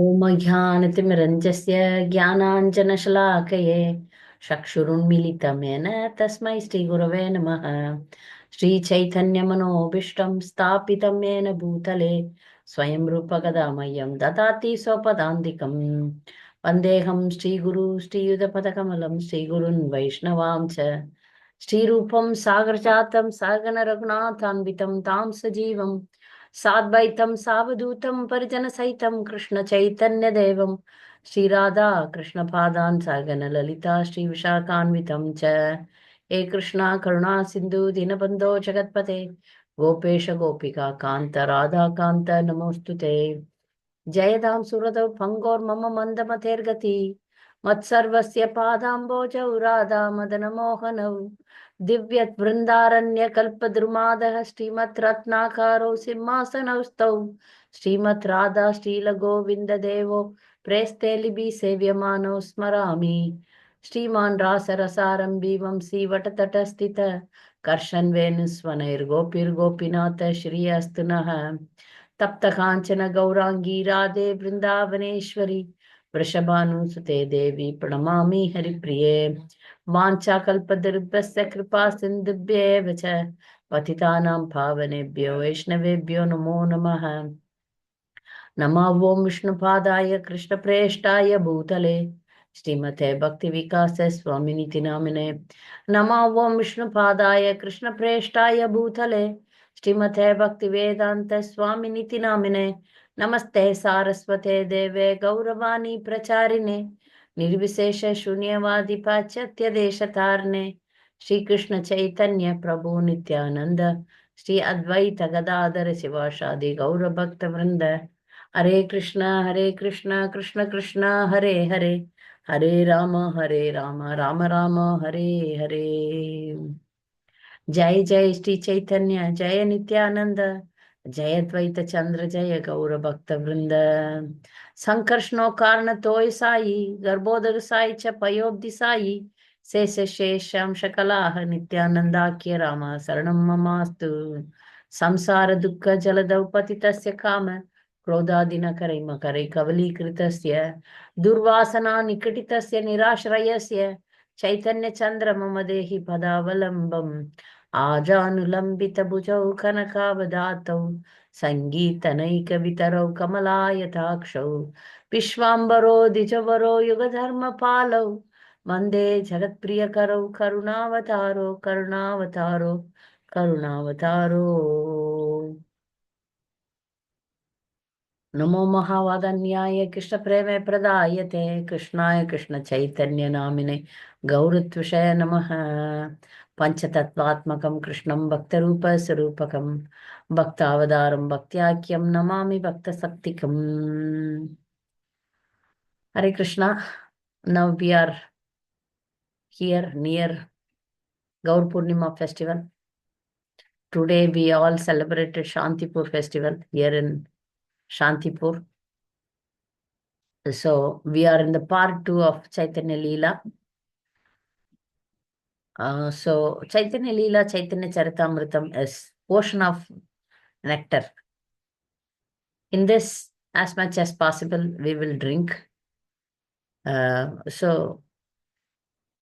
ॐ ज्ञानतिमिरञ्जस्य ज्ञानाञ्जनशलाकये चक्षुरुन्मीलितं येन तस्मै श्रीगुरवे नमः। श्रीचैतन्यमनोभीष्टं स्थापितं येन भूतले स्वयं रूपकदामह्यं ददाति स्वपदान्तिकं। वन्देऽहं श्रीगुरु श्रीयुतपदकमलं श्रीगुरुन् वैष्णवां च श्रीरूपं सागरजातं सागररघुनाथान्वितं तां सजीवम् साद्वैतं सावधूतं परिजनसहितं कृष्णचैतन्यदेवं श्रीराधा कृष्णपादान् सागनललिता श्रीविशाखान्वितं च हे कृष्णा करुणा सिन्धु दीनबन्धो जगत्पते गोपेश गोपिका कान्त राधाकान्त नमोऽस्तु ते जयदां सुरतौ पङ्गोर्मम मन्दमतेर्गति मत्सर्वस्य पादाम्बोजौ राधा मदनमोहनौ दिव्यवृन्दारण्यकल्पद्रुमादः श्रीमत् रत्नाकारो सिंहासनौ स्तौ श्रीमत् राधा श्रीलगोविन्ददेवो प्रेस्ते लिबि सेव्यमानो स्मरामि श्रीमान् रासरसारम्भि वंशीवटतटस्थित कर्षन् वेणुस्वनैर्गोपिर्गोपीनाथ श्री अस्तु नः तप्त कांचन गौरांगी राधे वृंदावनेश्वरी वृषभानुसुते देवी प्रणमामि हरिप्रिये वाञ्छाकल्पतरुभ्यश्च कृपा सिन्धुभ्येव च पतितानां पावनेभ्यो वैष्णवेभ्यो नमो नमः। नमः ओं विष्णुपादाय कृष्णप्रेष्ठाय भूतले श्रीमते भक्तिविकास स्वामिनिति नामिने। नमः ओं विष्णुपादाय कृष्णप्रेष्ठाय भूतले श्रीमते भक्तिवेदांत स्वामिनिति नामिने। नमस्ते सारस्वते देवे गौरवाणी प्रचारिणे निर्विशेष शून्यवादी पाश्चात्य देशतारिणे श्री कृष्ण चैतन्य प्रभु नित्यानंद श्री अद्वैत गदाधर शिवासादि गौर भक्त वृंद। हरे कृष्णा कृष्ण कृष्ण हरे हरे हरे राम राम राम हरे हरे। जय जय श्री चैतन्य जय नित्यानंद जय अद्वैत चंद्र जय गौर भक्त वृंद। संकर्षणो कारण तोय साई गर्भोदर साई च पयोब्धि साई शेष शेषां शकलाः नित्यानंदाख्य राम शरणं ममास्तु। संसार दुःख जलदौ पतितस्य काम क्रोधादिनकरै मकरै कवलीकृतस्य दुर्वासना निकटितस्य निराश्रयस्य चैतन्य चंद्र मम देहि पदावलंबम् आजानुलंबित भुजौ कनकावदातौ संगीतनैकवितरौ कमलायताक्षौ विश्वाम्बरो द्विजवरो युगधर्मपालौ वन्दे जगत्प्रियकरौ करुणावतारो करुणावतारो करुणावतारो। नमो महावादन्याय कृष्णप्रेमे प्रदायते कृष्णाय कृष्णचैतन्य नामिने गौरत्विषय नमः। पंचतत्वात्मकं कृष्णं भक्तरूपस्वरूपकं भक्तावतारं भक्त्याख्यं Namami भक्तशक्तिकम्। Hare Krishna. Now we are here near Gaur Purnima festival. Today we all celebrated Shantipur festival here in Shantipur. So we are in the part 2 of Chaitanya Leela. So Chaitanya Leela, Chaitanya Charitamritam is portion of nectar. In this, as much as possible, we will drink. So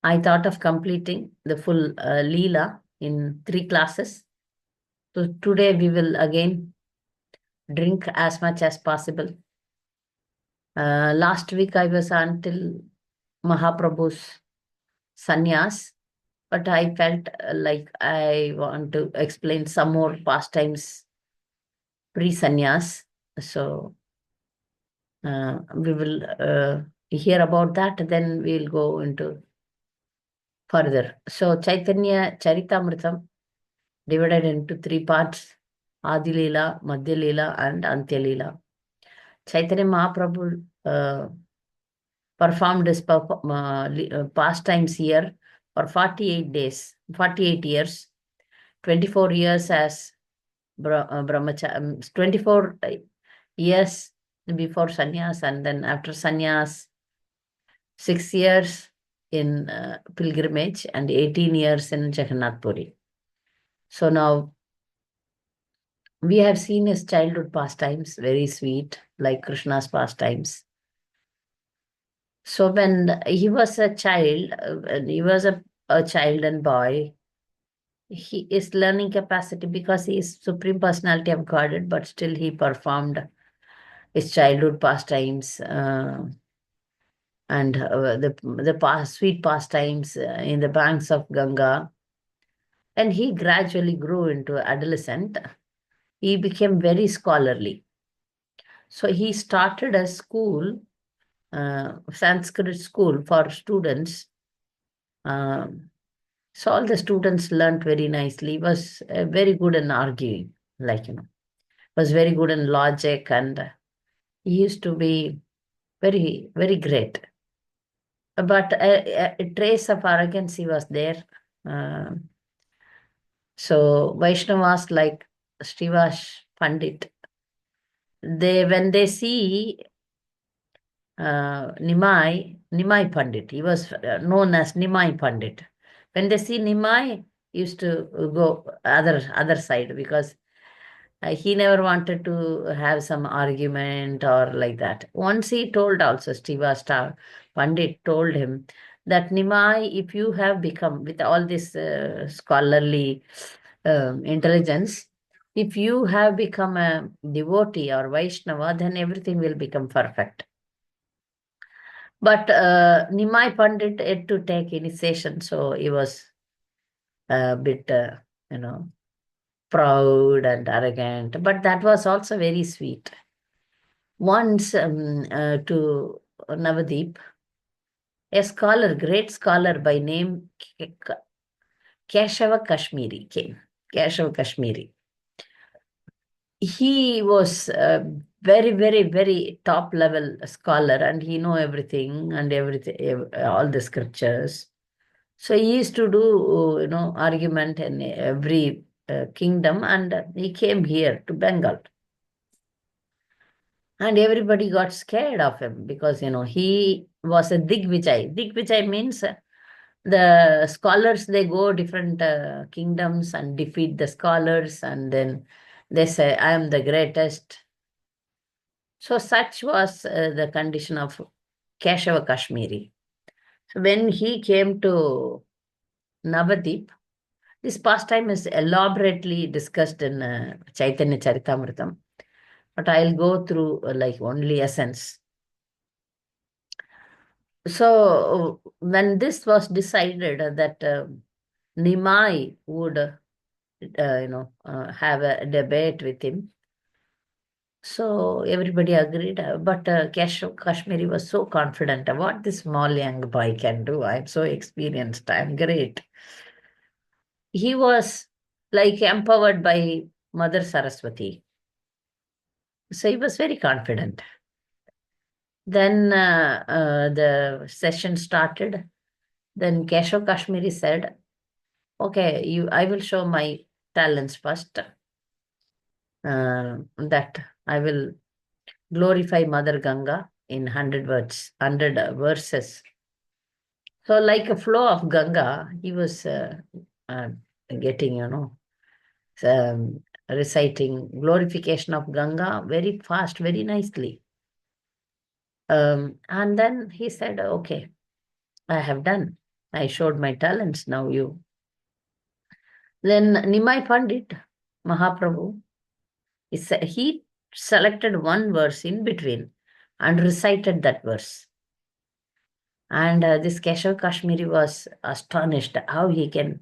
I thought of completing the full Leela in 3 classes. So today we will again drink as much as possible. Last week I was until Mahaprabhu's sannyas, but I felt like I want to explain some more pastimes pre-sannyas. So we will hear about that, then we'll go into further. So Chaitanya Charitamritam divided into 3 parts: Adi Leela, Madhya Leela, and Antya Leela. Chaitanya Mahaprabhu performed his pastimes here for 48 days, 48 years, 24 years as brahmachari, 24 years before sannyas, and then after sannyas, 6 years in pilgrimage and 18 years in Jagannath Puri. So now we have seen his childhood pastimes, very sweet. like Krishna's pastimes. So when he was a child, when he was a child and boy, his learning capacity, because he is Supreme Personality of Godhead, but still he performed his childhood pastimes and sweet pastimes in the banks of Ganga. And he gradually grew into adolescent. He became very scholarly. So he started a school, Sanskrit school for students. Um, so all the students learned very nicely. He was very good in arguing, like, was very good in logic, and he used to be very, very great. But a trace of arrogance was there. Uh, so Vaishnavas like Srivas Pandit, when they see Nimai Pandit. He was known as Nimai Pandit. When they see Nimai, used to go other side, because he never wanted to have some argument or like that. Once he told also, Srivastava Pandit told him that Nimai, if you have become with all this scholarly intelligence, if you have become a devotee or Vaishnava, then everything will become perfect. But Nimai Pandit had to take initiation, so he was a bit, you know, proud and arrogant. But that was also very sweet. Once to Navadip, a scholar, great scholar by name Keshava Kashmiri came. Keshava Kashmiri. He was a very, very, very top level scholar, and he know everything and everything, all the scriptures. So he used to do, argument in every kingdom, and he came here to Bengal. And everybody got scared of him because, he was a Digvijay. Digvijay means the scholars, they go different kingdoms and defeat the scholars, and then they say, I am the greatest. So such was the condition of Keshava Kashmiri. So when he came to Navadip, this pastime is elaborately discussed in Chaitanya Charitamritham, but I'll go through like only essence. So when this was decided that Nimai would, have a debate with him, so everybody agreed. But Kashmiri was so confident. What this small young boy can do? I'm so experienced. I'm great. He was like empowered by Mother Saraswati. So he was very confident. Then the session started. Then Keshav Kashmiri said, okay, I will show my talents first. That I will glorify Mother Ganga in 100 words, 100 verses. So like a flow of Ganga, he was uh, getting, reciting glorification of Ganga very fast, very nicely. And then he said, okay, I have done. I showed my talents. Now you. Then Nimai Pandit, Mahaprabhu, he selected one verse in between and recited that verse. And this Keshav Kashmiri was astonished how he can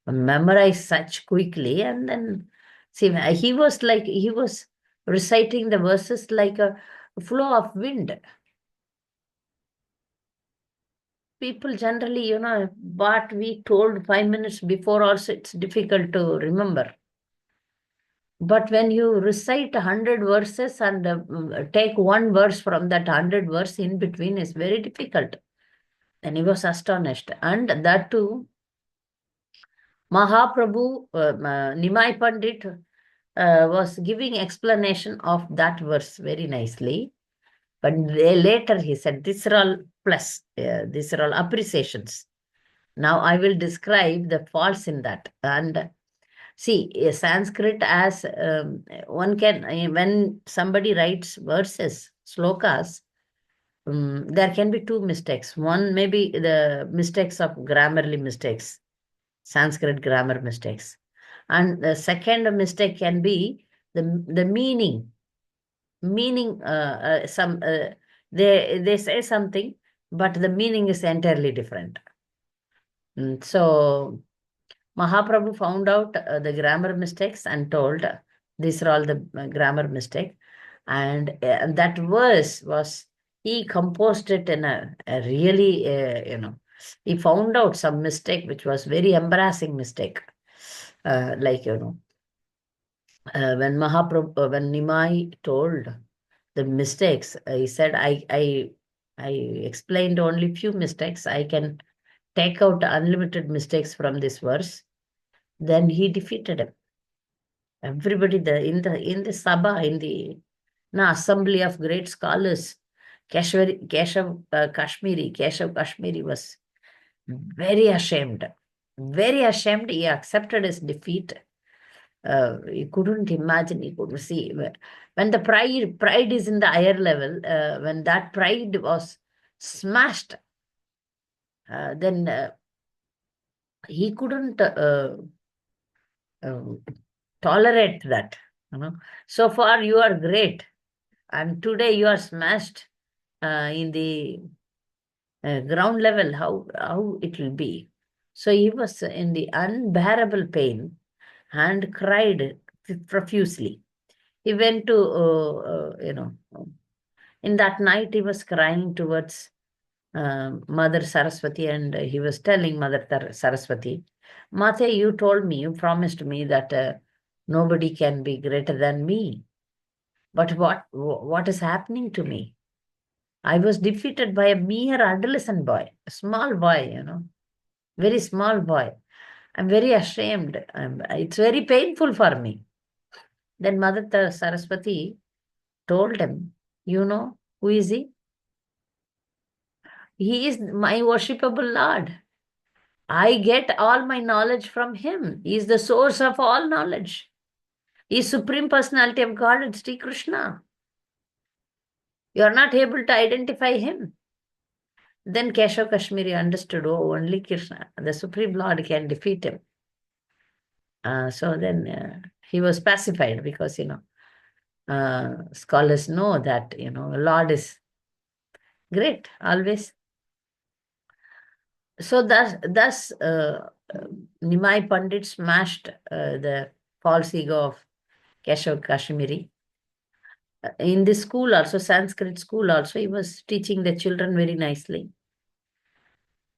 memorize such quickly. And then, see, he was reciting the verses like a flow of wind. People generally, what we told 5 minutes before also, it's difficult to remember. But when you recite 100 verses and take one verse from that 100 verse in between is very difficult. And he was astonished. And that too, Mahaprabhu, Nimai Pandit was giving explanation of that verse very nicely. But later he said, these are all plus, these are all appreciations. Now I will describe the faults in that. And See, Sanskrit as one can, when somebody writes verses, slokas, there can be two mistakes. One may be the mistakes of grammarly mistakes, Sanskrit grammar mistakes. And the second mistake can be the meaning. Meaning, they say something, but the meaning is entirely different. So Mahaprabhu found out the grammar mistakes and told these are all the grammar mistakes. And that verse was, he composed it in a really, he found out some mistake, which was very embarrassing mistake. Like, when Nimai told the mistakes, he said, I explained only few mistakes. I can take out unlimited mistakes from this verse. Then he defeated him. Everybody in the Sabha, in the assembly of great scholars, Keshav Kashmiri was very ashamed. Very ashamed. He accepted his defeat. He couldn't imagine, he couldn't see. When the pride is in the higher level, when that pride was smashed, then he couldn't um, tolerate that. So far you are great, and today you are smashed in the ground level. How it will be? So he was in the unbearable pain and cried profusely. He went to in that night he was crying towards Mother Saraswati, and he was telling Mother Saraswati, Mate, you told me, you promised me that nobody can be greater than me. But what is happening to me? I was defeated by a mere adolescent boy, a small boy, very small boy. I'm very ashamed. It's very painful for me. Then Mother Saraswati told him, you know, who is he? He is my worshipable Lord. I get all my knowledge from him. He is the source of all knowledge. He is Supreme Personality of God, Sri Krishna. You are not able to identify him. Then Keshav Kashmiri understood, oh, only Krishna, the Supreme Lord, can defeat him. So then he was pacified because, scholars know that, Lord is great, always. So thus Nimai Pandit smashed the false ego of Keshav Kashmiri. In this school also, Sanskrit school also, he was teaching the children very nicely.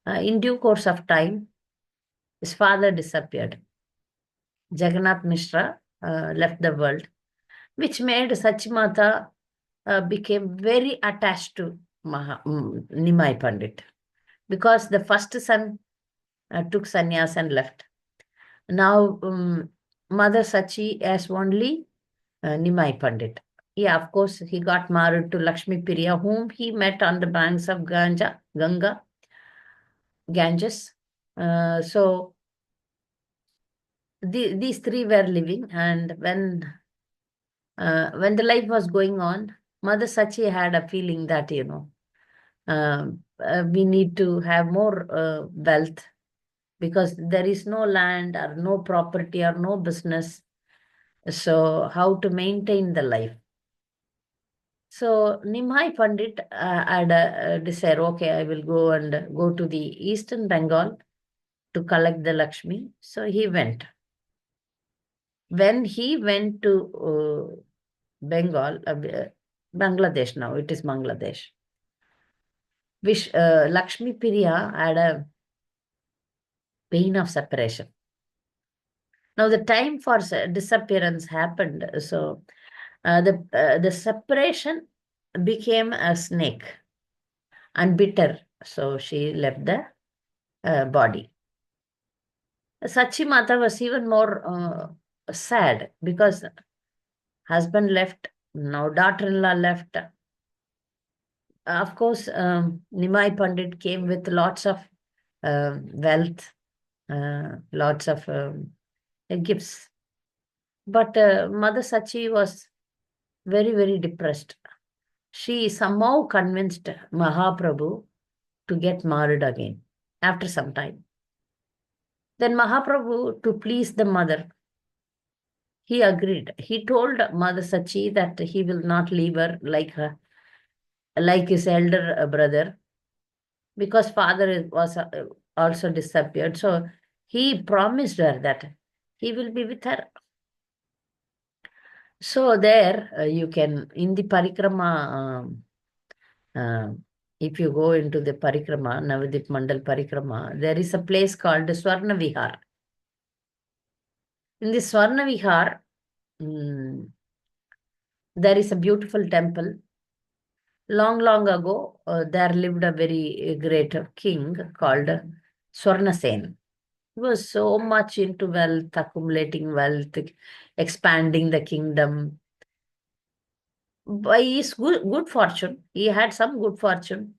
In due course of time, his father disappeared. Jagannath Mishra left the world, which made Sachimata became very attached to Nimai Pandit, because the first son took sannyas and left. Now, Mother Sachi has only Nimai Pandit. Yeah, of course, he got married to Lakshmi Priya, whom he met on the banks of Ganga, Ganges. So these three were living, and when the life was going on, Mother Sachi had a feeling that, we need to have more wealth, because there is no land or no property or no business. So how to maintain the life? So Nimai Pandit had decided, okay, I will go to the eastern Bengal to collect the Lakshmi. So he went. When he went to Bengal, Bangladesh now, it is Bangladesh. Lakshmi Priya had a pain of separation. Now the time for disappearance happened. So the separation became a snake and bitter. So she left the body. Sachi Mata was even more sad, because husband left, now daughter-in-law left. Of course, Nimai Pandit came with lots of wealth, lots of gifts. But Mother Sachi was very, very depressed. She somehow convinced Mahaprabhu to get married again after some time. Then Mahaprabhu, to please the mother, he agreed. He told Mother Sachi that he will not leave her, like his elder brother, because was also disappeared. So he promised her that he will be with her. So there you can, in the parikrama, uh, if you go into the parikrama, Navadip Mandal parikrama, there is a place called Swarna Vihar. In the Swarna Vihar, there is a beautiful temple. Long, long ago, there lived a very great king called Swarna Sen. He was so much into wealth, accumulating wealth, expanding the kingdom. By his good fortune, he had some good fortune,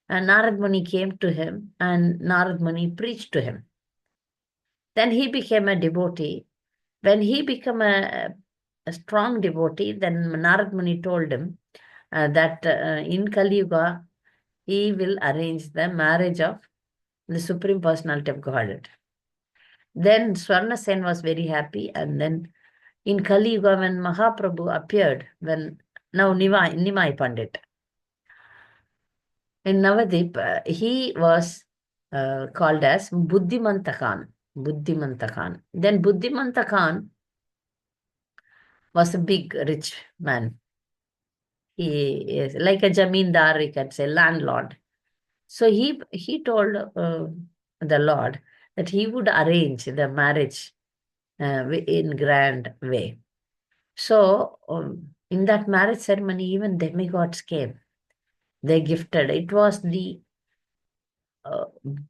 and Narad Muni came to him, and Narad Muni preached to him. Then he became a devotee. When he became a strong devotee, then Narad Muni told him that in Kali Yuga, he will arrange the marriage of the Supreme Personality of Godhead. Then Swarna Sen was very happy, and then in Kali Yuga, when Mahaprabhu appeared, now Nimai Pandit, in Navadip, he was called as Buddhimanta Khan. Buddhimanta Khan. Then Buddhimanta Khan was a big, rich man. He is like a jamindar, you can say, landlord. So he told the Lord that he would arrange the marriage in grand way. So in that marriage ceremony, even demigods came. They gifted. It was the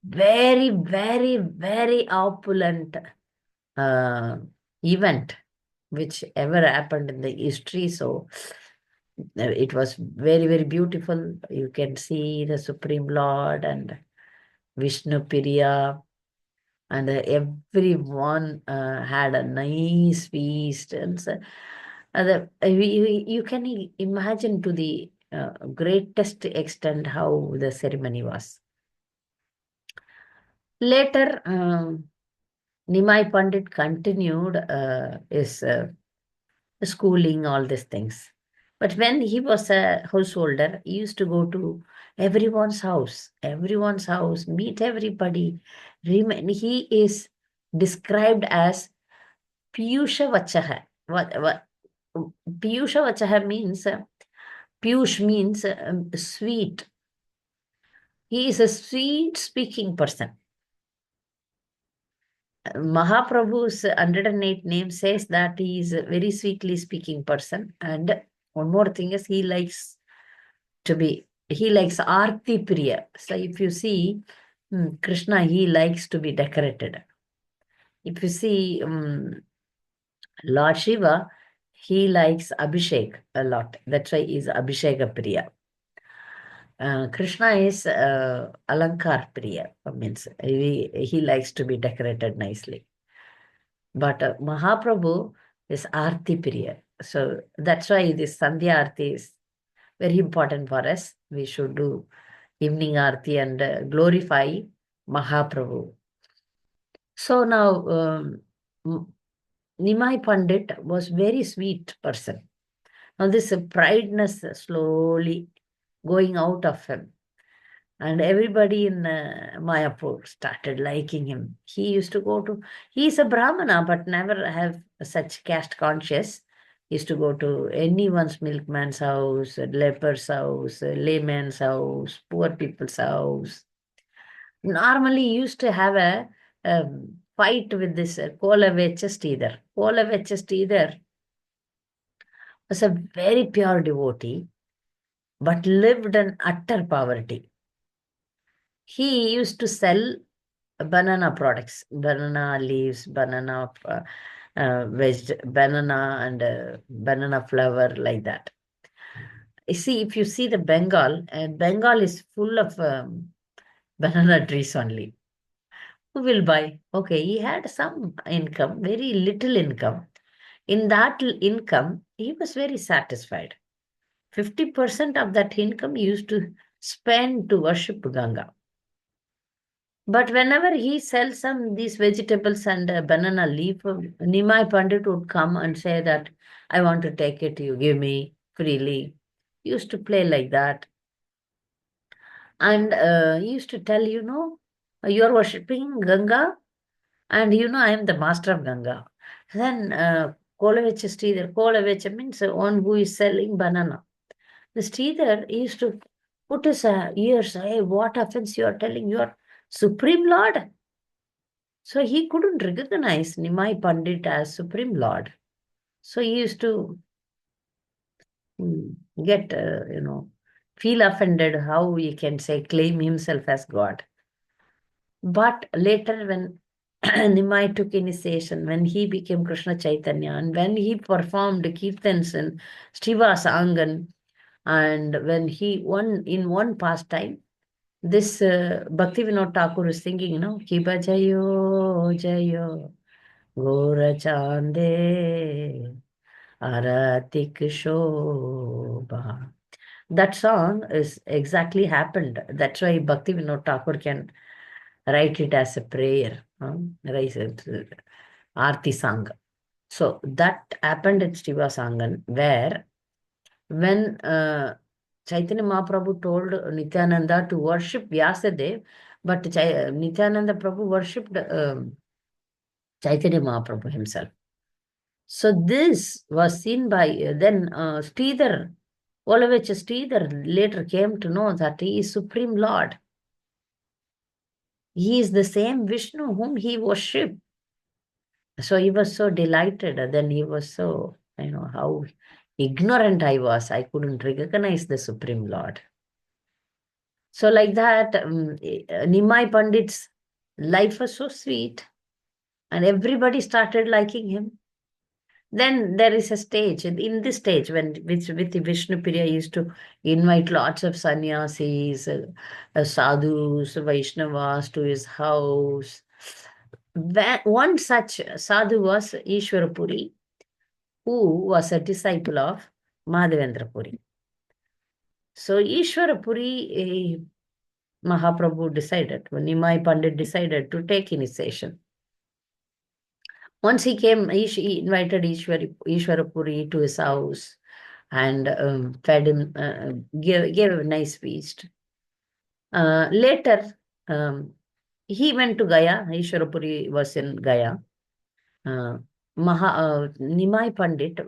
very, very, very opulent event which ever happened in the history. So it was very, very beautiful. You can see the Supreme Lord and Vishnu Priya, and everyone had a nice feast. And so, you can imagine to the greatest extent how the ceremony was. Later, Nimai Pandit continued his schooling, all these things. But when he was a householder, he used to go to everyone's house, meet everybody. He is described as Piyusha Vachaha. What Piyusha Vachaha means, Piyush means sweet. He is a sweet speaking person. Mahaprabhu's 108 name says that he is a very sweetly speaking person. And one more thing is he likes Aarti Priya. So if you see Krishna, he likes to be decorated. If you see Lord Shiva, he likes Abhishek a lot. That's why he's Abhishek Priya. Krishna is Alankar Priya, means he likes to be decorated nicely. But Mahaprabhu is Aarti Priya. So that's why this Sandhya Aarti is very important for us. We should do evening Aarti and glorify Mahaprabhu. So now, Nimai Pandit was very sweet person. Now this prideness slowly going out of him. And everybody in Mayapur started liking him. He's a Brahmana, but never have such caste conscious. He used to go to anyone's milkman's house, leper's house, layman's house, poor people's house. Normally, he used to have a fight with this Kola Vechastidhar was a very pure devotee, but lived in utter poverty. He used to sell banana products, banana leaves, banana banana and banana flower, like that. You see, if you see the Bengal, and Bengal is full of banana trees only. Who will buy? Okay, he had some income, very little income. In that income, he was very satisfied. 50% of that income he used to spend to worship Ganga. But whenever he sells some these vegetables and banana leaf, Nimai Pandit would come and say that, I want to take it, you give me freely. He used to play like that. And he used to tell, you are worshipping Ganga, and I am the master of Ganga. Then Kolavecha Sridhar, Kolavecha means one who is selling banana. The Sridhar used to put his ears, hey, what offense you are telling? You are Supreme Lord. So he couldn't recognize Nimai Pandit as Supreme Lord. So he used to get, feel offended how he can say, claim himself as God. But later, when Nimai took initiation, when he became Krishna Chaitanya, and when he performed kirtans in Srivas Angan, and when he won in one pastime, this Bhakti Vinod Thakur is singing, Kiba Jayo Jayo Gora Chande Aratik Shobha. That song is exactly happened. That's why Bhakti Vinod Thakur can write it as a prayer, write it, Aarti song. So that happened at Srivasangan, where when Chaitanya Mahaprabhu told Nityananda to worship Vyasadev, but Nityananda Prabhu worshipped Chaitanya Mahaprabhu himself. So this was seen by then Sridhar, Olavecha Sridhar later came to know that he is Supreme Lord. He is the same Vishnu whom he worshipped. So he was so delighted. Then he was so, how ignorant I was. I couldn't recognize the Supreme Lord. So like that, Nimai Pandit's life was so sweet and everybody started liking him. Then there is a stage, in this stage, when with the Vishnu Priya used to invite lots of sannyasis, sadhus, Vaishnavas to his house. One such sadhu was Ishwara Puri, who was a disciple of Madhavendra Puri. So Ishwara Puri, Mahaprabhu decided, when Nimai Pandit decided to take initiation. Once he came, he invited Ishwara Puri to his house and fed him, gave a nice feast. Later, he went to Gaya. Ishwara Puri was in Gaya. Nimai Pandit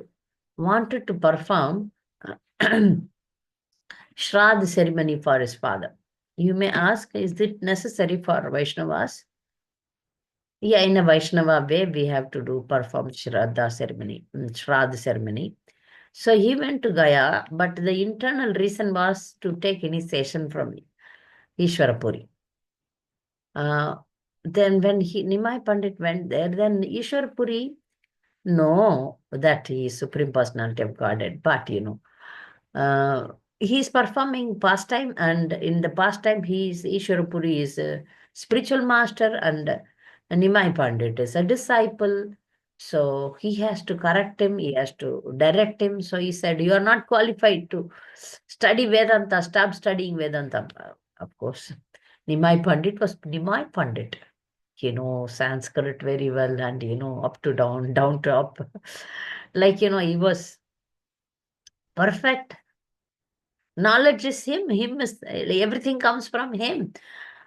wanted to perform Shraddha ceremony for his father. You may ask, is it necessary for Vaishnavas? Yeah, in a Vaishnava way, we have to perform Shraddha ceremony. So he went to Gaya, but the internal reason was to take initiation from Ishwara Puri. Then when Nimai Pandit went there, then Ishwara Puri know that he is Supreme Personality of Godhead, but he is performing pastime, and in the pastime, Ishwara Puri is a spiritual master, and Nimai Pandit is a disciple. So he has to correct him, he has to direct him. So he said, you are not qualified to study Vedanta, stop studying Vedanta. Of course, Nimai Pandit was Nimai Pandit. Sanskrit very well, and up to down, down to up. Like, he was perfect. Knowledge is him is everything comes from him.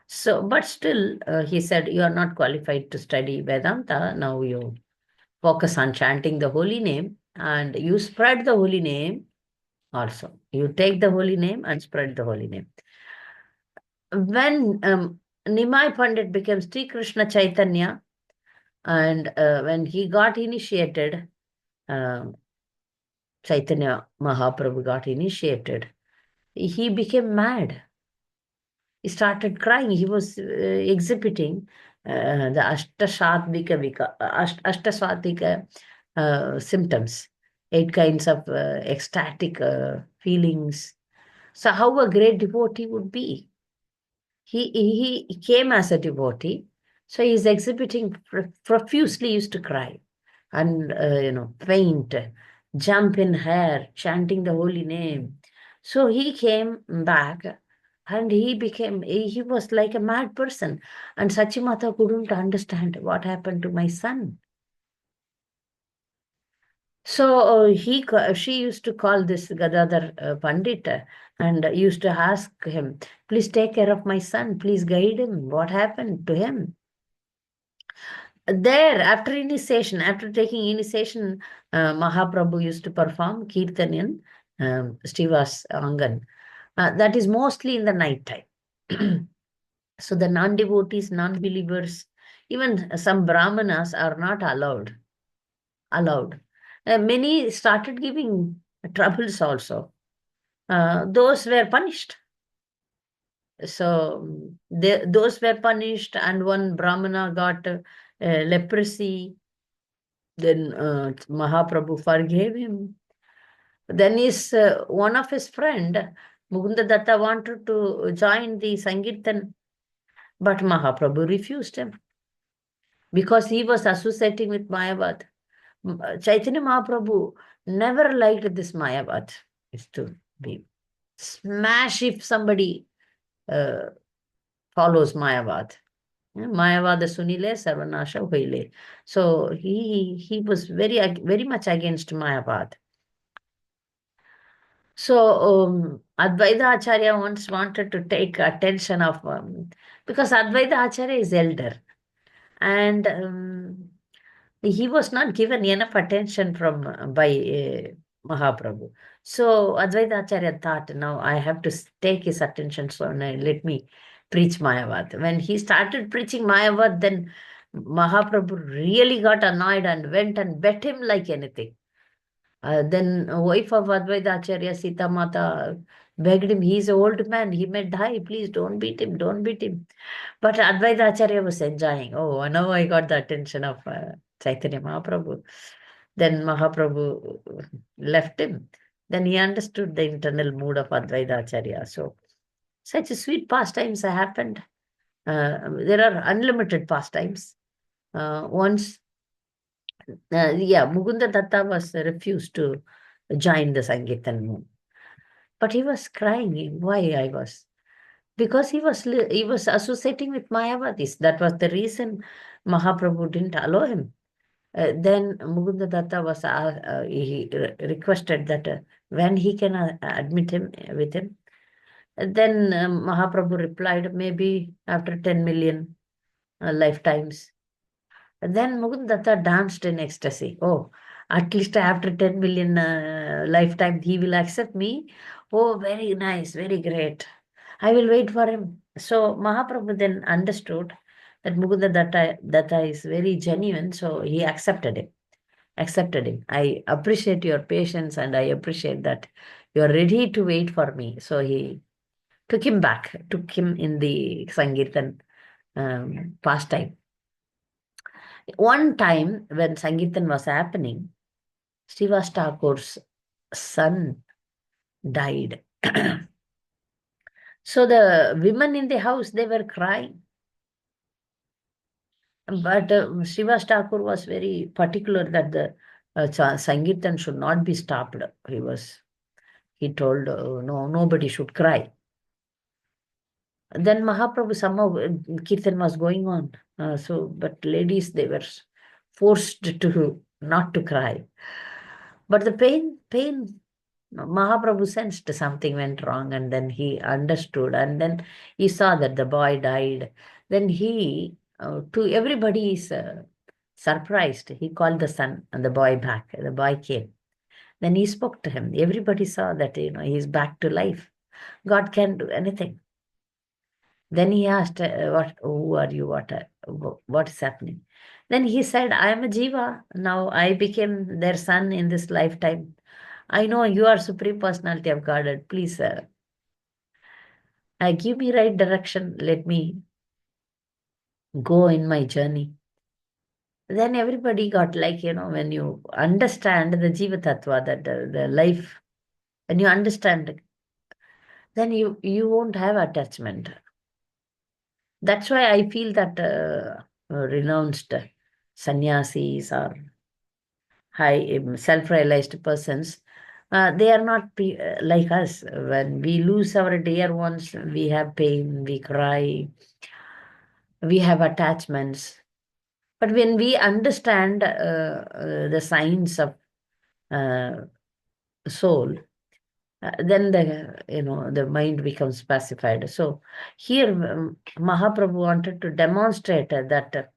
So, but still, he said, you are not qualified to study Vedanta. Now you focus on chanting the holy name, and you spread the holy name also. You take the holy name and spread the holy name. When Nimai Pandit became Sri Krishna Chaitanya, and when he got initiated, Chaitanya Mahaprabhu got initiated, he became mad. He started crying. He was exhibiting the Ashtasvatika symptoms, 8 kinds of ecstatic feelings. So how a great devotee would be. He came as a devotee, so he's exhibiting profusely, used to cry. and faint, jump in hair, chanting the holy name. So he came back, and he was like a mad person. And Sachimata couldn't understand what happened to my son. So she used to call this Gadadhar Pandit, and used to ask him, please take care of my son, please guide him. What happened to him? There, after taking initiation, Mahaprabhu used to perform Kirtan in Srivas Angan. That is mostly in the night time. So the non-devotees, non-believers, even some brahmanas are not allowed. Many started giving troubles also. Those were punished. So those were punished, and one brahmana got leprosy. Then Mahaprabhu forgave him. Then one of his friend, Mukunda Datta, wanted to join the Sankirtan, but Mahaprabhu refused him because he was associating with Mayavad. Chaitanya Mahaprabhu never liked this Mayavad. Is to be smash if somebody uh, follows Mayavad. Mayavada Sunile Sarvanasha Hoile. So he was very much against Mayavad. So Advaita Acharya once wanted to take attention of because Advaita Acharya is elder, and he was not given enough attention from by Mahaprabhu. So Advaita Acharya thought, now I have to take his attention, so now let me preach Mayavad. When he started preaching Mayavad, then Mahaprabhu really got annoyed and went and bet him like anything. Then wife of Advaita Acharya, Sita Mata, begged him, he's an old man, he may die, please don't beat him, don't beat him. But Advaita Acharya was enjoying. Oh, now I got the attention of Chaitanya Mahaprabhu. Then Mahaprabhu left him. Then he understood the internal mood of Advaita Acharya. So such a sweet pastimes happened. There are unlimited pastimes. Once, Mukunda Datta was refused to join the Sankirtan. But he was crying. Why I was? Because he was associating with Mayavadis. That was the reason Mahaprabhu didn't allow him. Then Mukunda Datta was he requested that when he can admit him with him. Then Mahaprabhu replied, maybe after 10 million lifetimes. And then Mukundatta danced in ecstasy. Oh, at least after 10 million lifetime, he will accept me. Oh, very nice, very great. I will wait for him. So Mahaprabhu then understood that Datta is very genuine, so he accepted him. Accepted him. I appreciate your patience, and I appreciate that you are ready to wait for me. So he took him in the Sankirtan pastime. One time when Sankirtan was happening, Srivas Thakur's son died. So the women in the house, they were crying. But Srivas Thakur was very particular that the Sankirtan should not be stopped. He told, no, nobody should cry. Then Mahaprabhu somehow Kirtan was going on. But ladies, they were forced to not to cry. But the pain, Mahaprabhu sensed something went wrong, and then he understood, and then he saw that the boy died. Then to everybody's surprised, he called the son and the boy back. The boy came. Then he spoke to him. Everybody saw that, he's back to life. God can do anything. Then he asked, who are you? What is happening? Then he said, I am a Jiva. Now I became their son in this lifetime. I know you are Supreme Personality of Godhead. Please, give me right direction. Let me go in my journey. Then everybody got like, when you understand the Jiva Tattva, that the life, when you understand, then you won't have attachment. That's why I feel that renounced sannyasis or high self-realized persons, they are not like us. When we lose our dear ones, we have pain, we cry, we have attachments. But when we understand the signs of uh, soul, then the mind becomes pacified. So here Mahaprabhu wanted to demonstrate that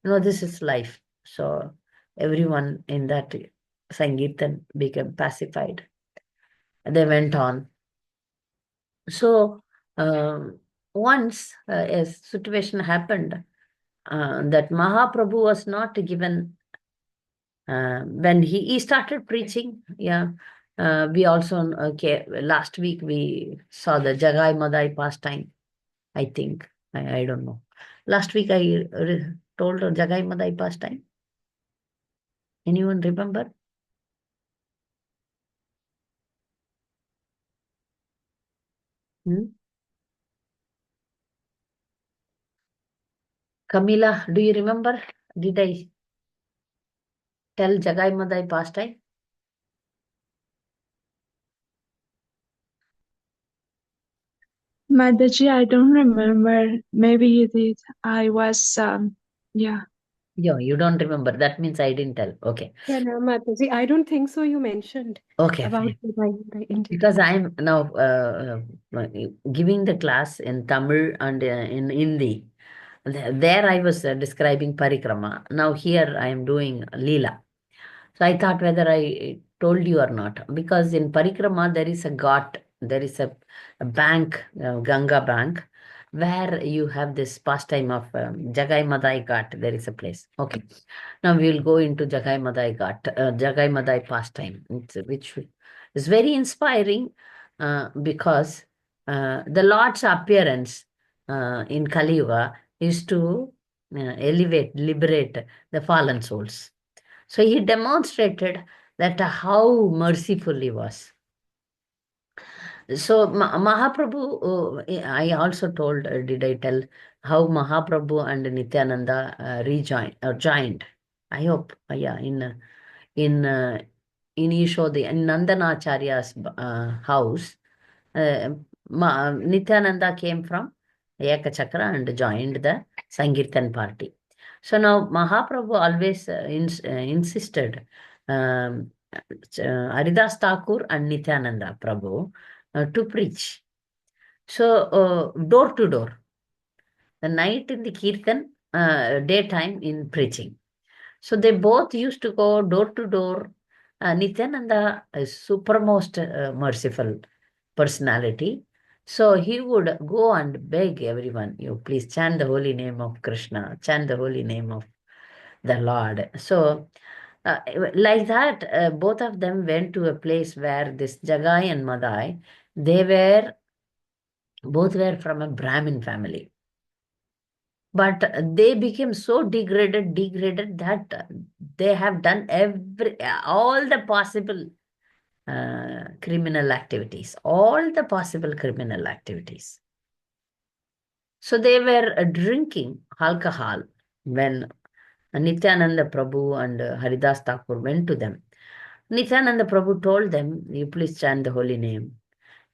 this is life. So everyone in that Sangeetan became pacified. They went on. So once a situation happened that Mahaprabhu was not given when he started preaching. Yeah, we also okay. Last week we saw the Jagai Madai pastime. I think I don't know. Last week I told Jagai Madai pastime. Anyone remember? Hmm? Camila, do you remember? Did I tell Jagai Madai pastime? Mataji, I don't remember. Maybe you did. I was, yeah. Yeah, you don't remember. That means I didn't tell. Okay. Yeah, no, Mataji, I don't think so. You mentioned Okay, about fine. the India. Because I'm now giving the class in Tamil and in Hindi. There I was describing parikrama. Now here I am doing Leela. So I thought whether I told you or not. Because in parikrama there is a ghat, there is a bank, Ganga bank, where you have this pastime of Jagai Madai Ghat. There is a place. Okay. Now we will go into Jagai Madai Ghat, Jagai Madai pastime, which is very inspiring because the Lord's appearance in Kali Yuga is to elevate, liberate the fallen souls. So he demonstrated that how merciful he was. So Mahaprabhu, I also told, did I tell how Mahaprabhu and Nityananda rejoined or joined? I hope, yeah, in Yashoda, in Nandanacharya's house, uh, Nityananda came from Ekachakra and joined the Sankirtan party. So now Mahaprabhu always insisted Haridas Thakur and Nityananda Prabhu to preach. So door to door, the night in the Kirtan, daytime in preaching. So they both used to go door to door. Nityananda is supermost merciful personality. So he would go and beg everyone, you please chant the holy name of Krishna, chant the holy name of the Lord. So like that, both of them went to a place where this Jagai and Madai, they were both were from a Brahmin family. But they became so degraded that they have done all the possible criminal activities, all the possible criminal activities. So they were drinking alcohol when Nityananda Prabhu and Haridas Thakur went to them. Nityananda Prabhu told them, you please chant the holy name.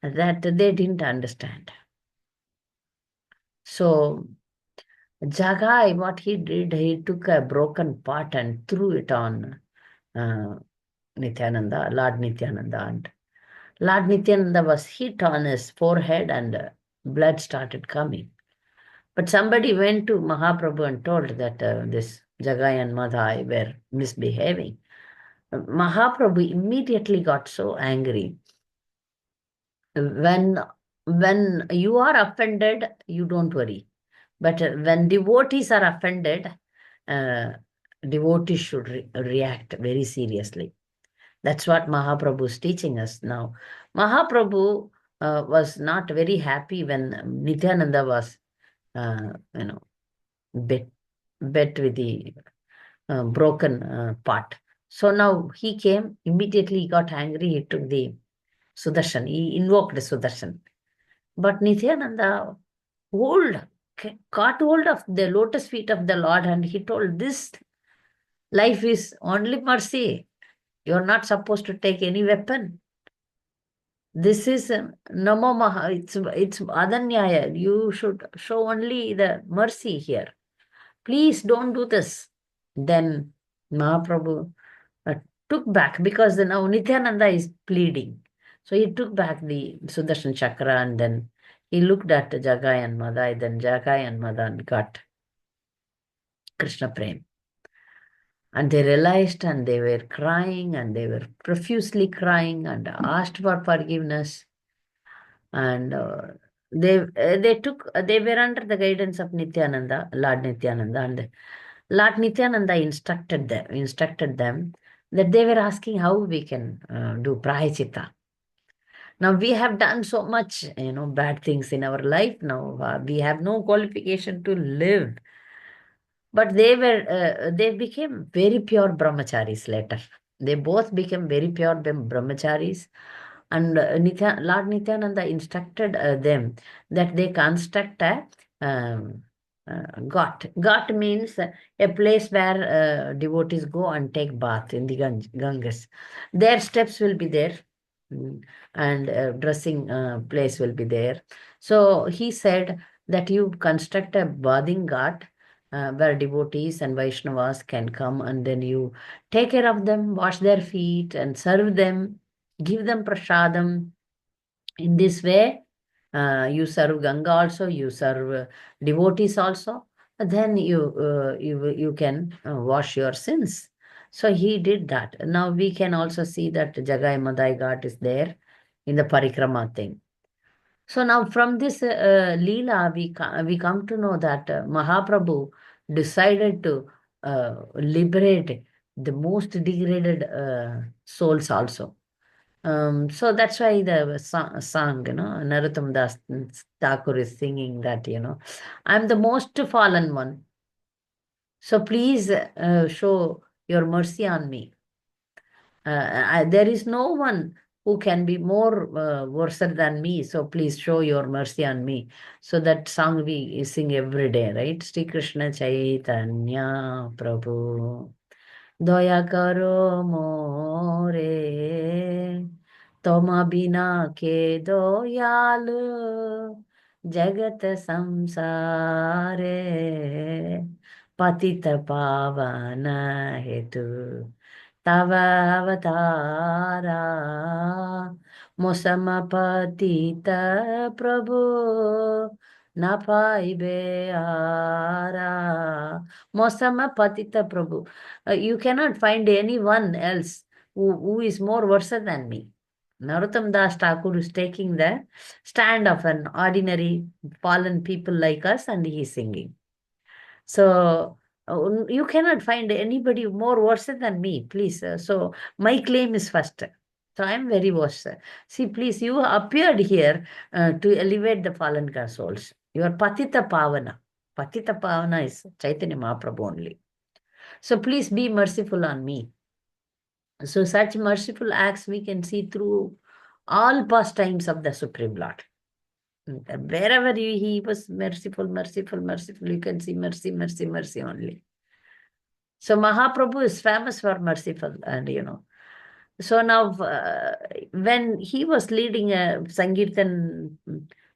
That they didn't understand. So Jagai, what he did, he took a broken pot and threw it on uh, Nityananda, Lord Nityananda. And Lord Nityananda was hit on his forehead and blood started coming. But somebody went to Mahaprabhu and told that this Jagai and Madhai were misbehaving. Mahaprabhu immediately got so angry. When when you are offended, you don't worry. But when devotees are offended, uh, devotees should react very seriously. That's what Mahaprabhu is teaching us now. Mahaprabhu was not very happy when Nityananda was, you know, bit, bit with the broken pot. So now he came, immediately he got angry, he took the Sudarshan, he invoked Sudarshan. But Nityananda hold, caught hold of the lotus feet of the Lord and he told, this life is only mercy. You're not supposed to take any weapon. This is Namo Maha, it's Adanyaya. You should show only the mercy here. Please don't do this. Then Mahaprabhu took back, because now Nityananda is pleading. So he took back the Sudarshan Chakra, and then he looked at Jagai and Madai. Then Jagai and Madan got Krishna Prem. And they realized, and they were crying, and they were profusely crying and asked for forgiveness. And they were under the guidance of Nityananda, Lord Nityananda, and Lord Nityananda instructed them that they were asking how we can do prayachita. Now we have done so much, bad things in our life. Now we have no qualification to live. But they became very pure brahmacharis later. They both became very pure brahmacharis. And Lord Nityananda instructed them that they construct a ghat. Ghat means a place where devotees go and take bath in the Ganges. Their steps will be there. And dressing place will be there. So he said that you construct a bathing ghat where devotees and Vaishnavas can come, and then you take care of them, wash their feet and serve them, give them prasadam. In this way, you serve Ganga also, you serve devotees also. Then you can wash your sins. So he did that. Now we can also see that Jagai Madai Ghat is there in the parikrama thing. So now from this Leela, we come to know that Mahaprabhu decided to liberate the most degraded souls also. So that's why the song, Narottam Das Thakur is singing that, I'm the most fallen one. So please show your mercy on me. There is no one who can be more worse than me. So please show your mercy on me. So that song we sing every day, right? Sri Krishna Chaitanya Prabhu Daya karo more Toma bina ke doyal Jagat samsare Patita pavana hetu Tava avatara Mosamapatita Prabhu Napaibe ara Mosamapatita Prabhu. You cannot find anyone else who is more worse than me. Narottam Das Thakur is taking the stand of an ordinary fallen people like us, and he is singing. So you cannot find anybody more worse than me, please. So my claim is first. So I am very worse. See, please, you appeared here to elevate the fallen souls. You are Patita Pavana. Patita Pavana is Chaitanya Mahaprabhu only. So please be merciful on me. So such merciful acts we can see through all pastimes of the Supreme Lord. Wherever he was merciful, merciful, merciful, you can see mercy, mercy, mercy only. So Mahaprabhu is famous for merciful, and So now, when he was leading a Sankirtan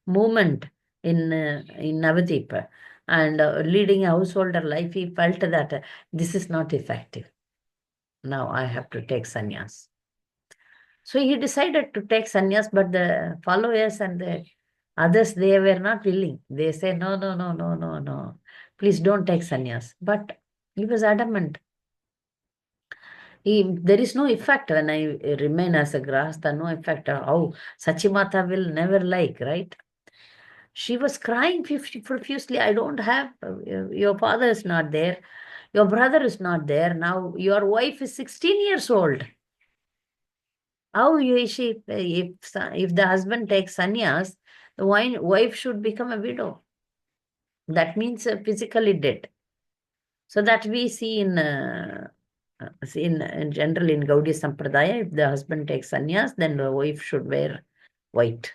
movement in Navadip and leading a householder life, he felt that this is not effective. Now I have to take sannyas. So he decided to take sannyas, but the followers and the others, they were not willing. They said, no, no, no, no, no, no. Please don't take sannyas. But he was adamant. There is no effect when I remain as a grahastha, no effect. How Sachimata will never like, right? She was crying profusely. I don't have, your father is not there. Your brother is not there. Now your wife is 16 years old. How is she, if the husband takes sannyas, the wife should become a widow. That means physically dead. So that we see in general in Gaudiya Sampradaya, if the husband takes sannyas, then the wife should wear white.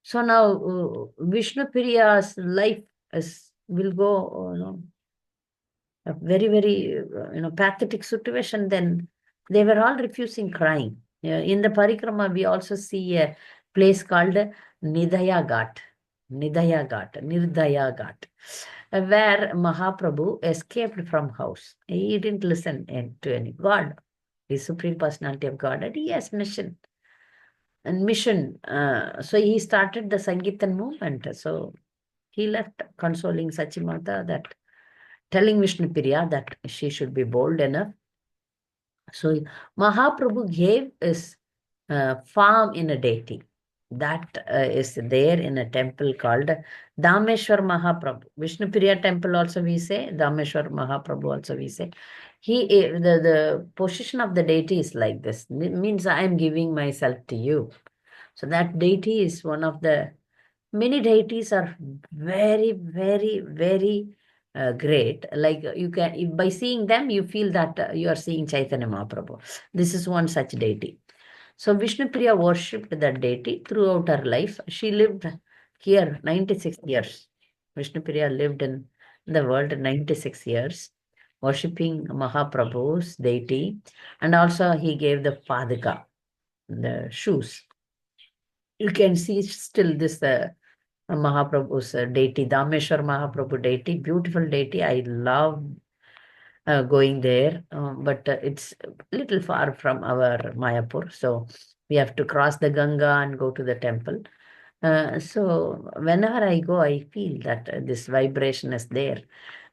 So now Vishnu Priya's life will go, a very, very, pathetic situation then. They were all refusing, crying. In the parikrama, we also see a place called Nidaya Ghat, Nirdaya Ghat, where Mahaprabhu escaped from house. He didn't listen to any God, the Supreme Personality of God, and he has mission. And mission. So he started the Sangeetan movement. So he left consoling Sachimata, that telling Vishnupriya that she should be bold enough. So Mahaprabhu gave his farm in a deity. That is there in a temple called Dameshwar Mahaprabhu. Vishnupriya temple also we say, Dameshwar Mahaprabhu also we say. The position of the deity is like this. It means I am giving myself to you. So that deity is one of the many deities are very, very, very great. Like you can, by seeing them, you feel that you are seeing Chaitanya Mahaprabhu. This is one such deity. So Vishnupriya worshipped that deity throughout her life. She lived here 96 years. Vishnupriya lived in the world 96 years, worshipping Mahaprabhu's deity, and also he gave the padaka, the shoes. You can see still this Mahaprabhu's deity, Dameshwar Mahaprabhu deity, beautiful deity. I love going there, but it's a little far from our Mayapur. So we have to cross the Ganga and go to the temple. So whenever I go, I feel that this vibration is there,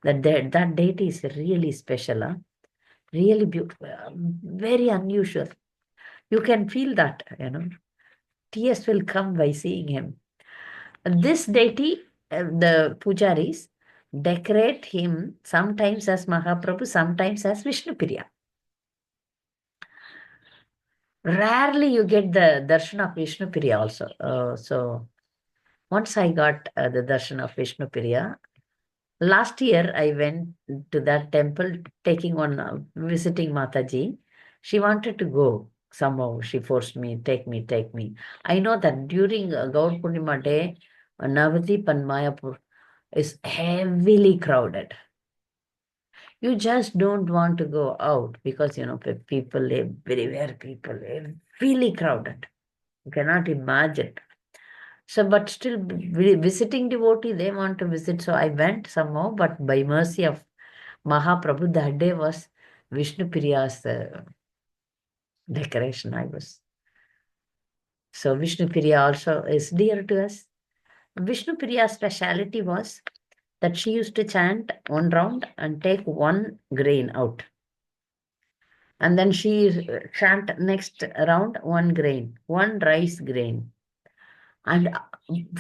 that deity is really special, really beautiful, very unusual. You can feel that, tears will come by seeing him. This deity, the pujaris, decorate him sometimes as Mahaprabhu, sometimes as Vishnupriya. Rarely you get the darshan of Vishnupriya also. So once I got the darshan of Vishnupriya, last year I went to that temple taking one, visiting Mataji. She wanted to go. Somehow she forced me, take me, take me. I know that during Gaur Purnima day, Navadip and Mayapur is heavily crowded. You just don't want to go out because, people everywhere, people heavily crowded. You cannot imagine. So, but still visiting devotee, they want to visit. So I went somehow, but by mercy of Mahaprabhu, that day was Vishnu Priya's decoration. So Vishnu Priya also is dear to us. Vishnu Priya's speciality was that she used to chant one round and take one grain out. And then she chant next round one grain, one rice grain. And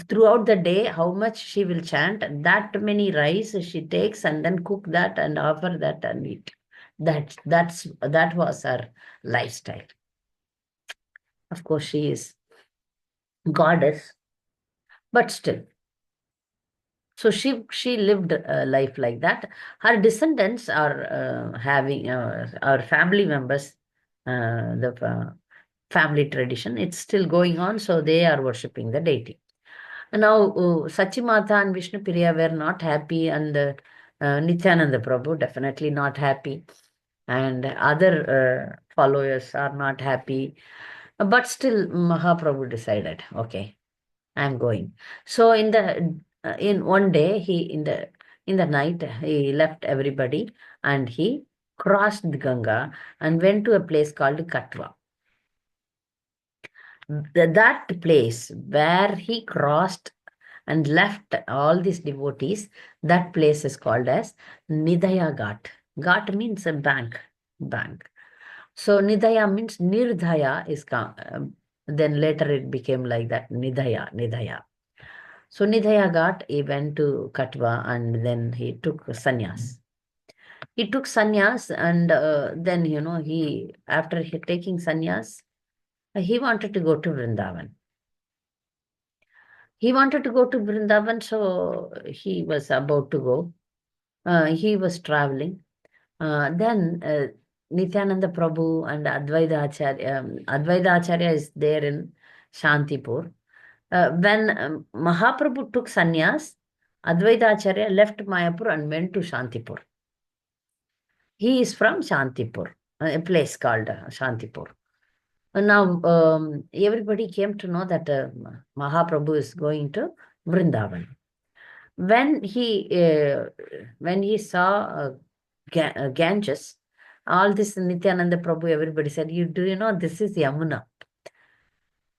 throughout the day, how much she will chant, that many rice she takes and then cook that and offer that and eat. That was her lifestyle. Of course, she is goddess, but still. So she lived a life like that. Her descendants are having our family members, the family tradition. It's still going on, so they are worshipping the deity. Now, Sachimata and Vishnupriya were not happy, and Nityananda Prabhu definitely not happy, and other followers are not happy. But still, Mahaprabhu decided, okay, I'm going. So in one day, in the night, he left everybody and he crossed the Ganga and went to a place called Katwa. That place where he crossed and left all these devotees, that place is called as Nidaya Ghat. Ghat means a bank. So Nidaya means Nirdhaya is then later it became like that, Nidaya. So Nidaya Ghat, he went to Katwa and then he took sannyas. He took sannyas and then, after taking sannyas, he wanted to go to Vrindavan. He wanted to go to Vrindavan, so he was about to go. He was traveling. Then Nityananda Prabhu and Advaita Acharya, Advaita Acharya is there in Shantipur. When Mahaprabhu took sannyas, Advaita Acharya left Mayapur and went to Shantipur. He is from Shantipur. a place called Shantipur. And now everybody came to know that Mahaprabhu is going to Vrindavan. When he saw Ganges, all this Nityananda Prabhu, everybody said, do you know this is Yamuna?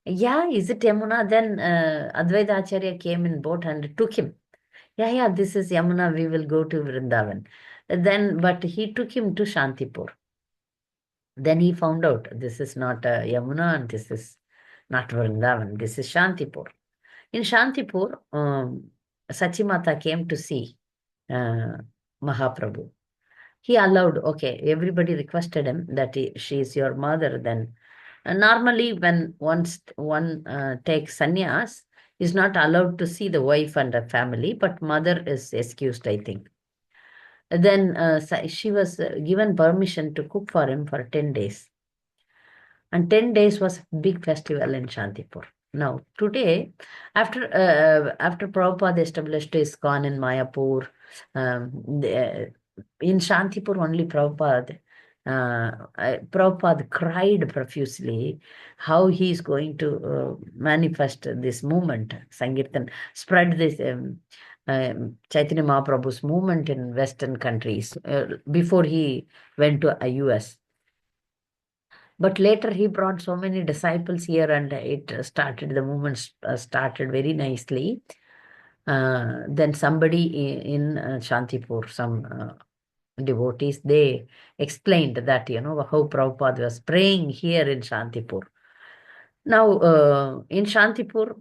Yeah, is it Yamuna? Then Advaita Acharya came in boat and took him. Yeah, this is Yamuna, we will go to Vrindavan. Then, but he took him to Shantipur. Then he found out this is not Yamuna and this is not Vrindavan, this is Shantipur. In Shantipur, Sachimata came to see Mahaprabhu. He allowed, okay, everybody requested him that she is your mother. Then normally when one takes sannyas, is not allowed to see the wife and the family, but mother is excused, I think. Then she was given permission to cook for him for 10 days. And 10 days was a big festival in Shantipur. Now, today, after Prabhupada established ISKCON in Mayapur, in Shantipur only Prabhupada cried profusely how he is going to manifest this movement, Sankirtan, spread this Chaitanya Mahaprabhu's movement in Western countries before he went to US. But later he brought so many disciples here and the movement started very nicely. Then somebody in Shantipur, some devotees, they explained that, how Prabhupada was praying here in Shantipur. Now, in Shantipur,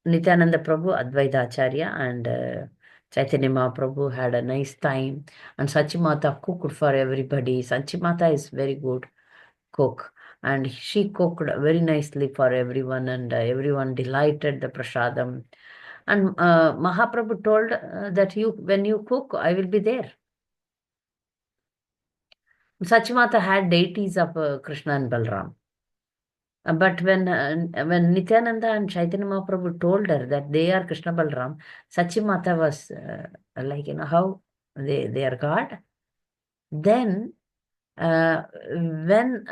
Nityananda Prabhu, Advaita Acharya, and Chaitanya Mahaprabhu had a nice time. And Sachimata cooked for everybody. Sachimata is very good cook, and she cooked very nicely for everyone, and everyone delighted the prasadam. And Mahaprabhu told that when you cook, I will be there. Sachimata had deities of Krishna and Balram. But when Nityananda and Chaitanya Mahaprabhu told her that they are Krishna Balram, Sachimata was like, how they are God. Then when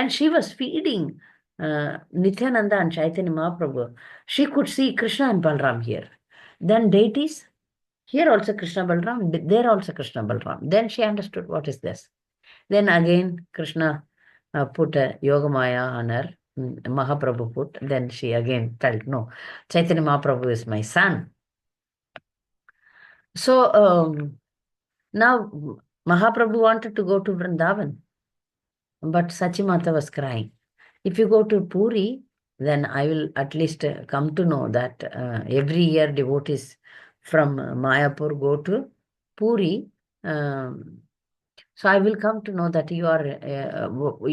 she was feeding Nityananda and Chaitanya Mahaprabhu, she could see Krishna and Balram here. Then deities, here also Krishna Balram, there also Krishna Balram. Then she understood what is this. Then again Krishna put a Yogamaya on her, Mahaprabhu put. Then she again felt, no, Chaitanya Mahaprabhu is my son. So now Mahaprabhu wanted to go to Vrindavan, but Sachimata was crying. If you go to Puri, then I will at least come to know that every year devotees from Mayapur go to Puri. So I will come to know that you are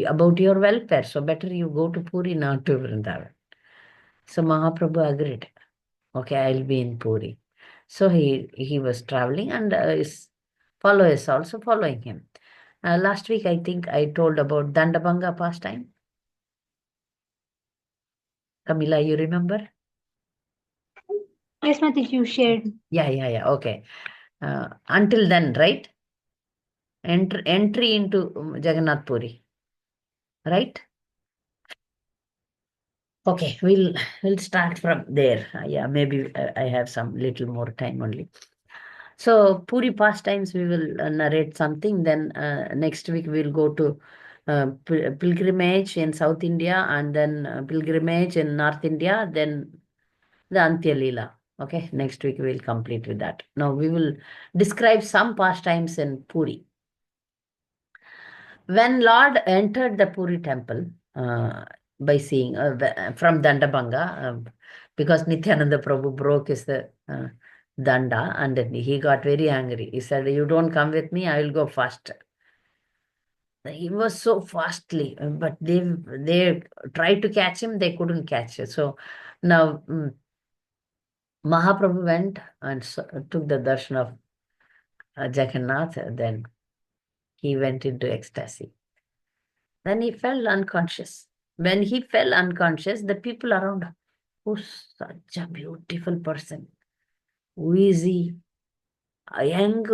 about your welfare. So better you go to Puri, not to Vrindavan. So Mahaprabhu agreed. Okay, I'll be in Puri. So he was traveling, and his followers also following him. Last week, I think I told about Dandabanga pastime. Kamila, you remember? Yes, Mataji, you shared. Yeah. Okay. Until then, right? Entry into Jagannath Puri, right? Okay, we'll start from there. Yeah, maybe I have some little more time only. So Puri pastimes, we will narrate something. Then next week we'll go to pilgrimage in South India, and then pilgrimage in North India. Then the Antya Leela. Okay, next week we'll complete with that. Now we will describe some pastimes in Puri. When Lord entered the Puri temple by seeing from Dandabanga, because Nityananda Prabhu broke his danda, and then he got very angry. He said, "You don't come with me, I will go fast." He was so fastly, but they tried to catch him, they couldn't catch him. So now Mahaprabhu went and took the darshan of Jagannath. Then he went into ecstasy. Then he fell unconscious. When he fell unconscious, the people around, who's such a beautiful person? Who is he? A young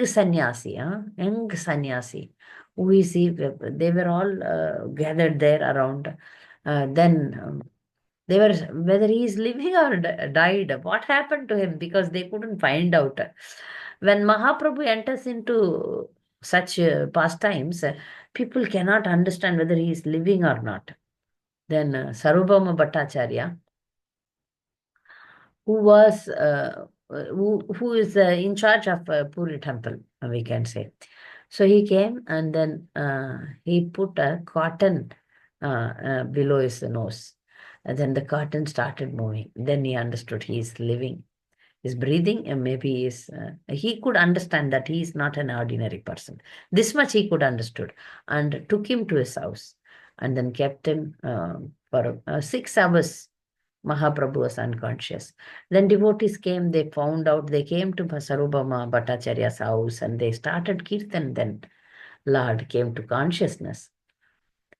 sannyasi, young sannyasi. Who is he? They were all gathered there around. Then they were, whether he is living or died, what happened to him? Because they couldn't find out. When Mahaprabhu enters into such pastimes, people cannot understand whether he is living or not. Then Sarubhama Bhattacharya, who was who is in charge of Puri temple, we can say. So he came and then he put a cotton below his nose. And then the cotton started moving. Then he understood he is living, is breathing, and maybe he could understand that he is not an ordinary person. This much he could understood, and took him to his house, and then kept him for 6 hours. Mahaprabhu was unconscious. Then devotees came, they found out, they came to Sarubhama Bhattacharya's house and they started kirtan. Then Lord came to consciousness.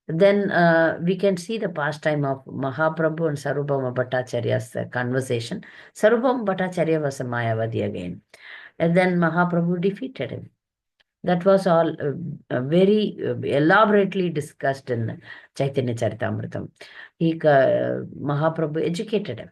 Then we can see the pastime of Mahaprabhu and Sarubhama Bhattacharya's conversation. Sarubhama Bhattacharya was a Mayavadi again. And then Mahaprabhu defeated him. That was all very elaborately discussed in Chaitanya Charitamrita. Mahaprabhu educated him.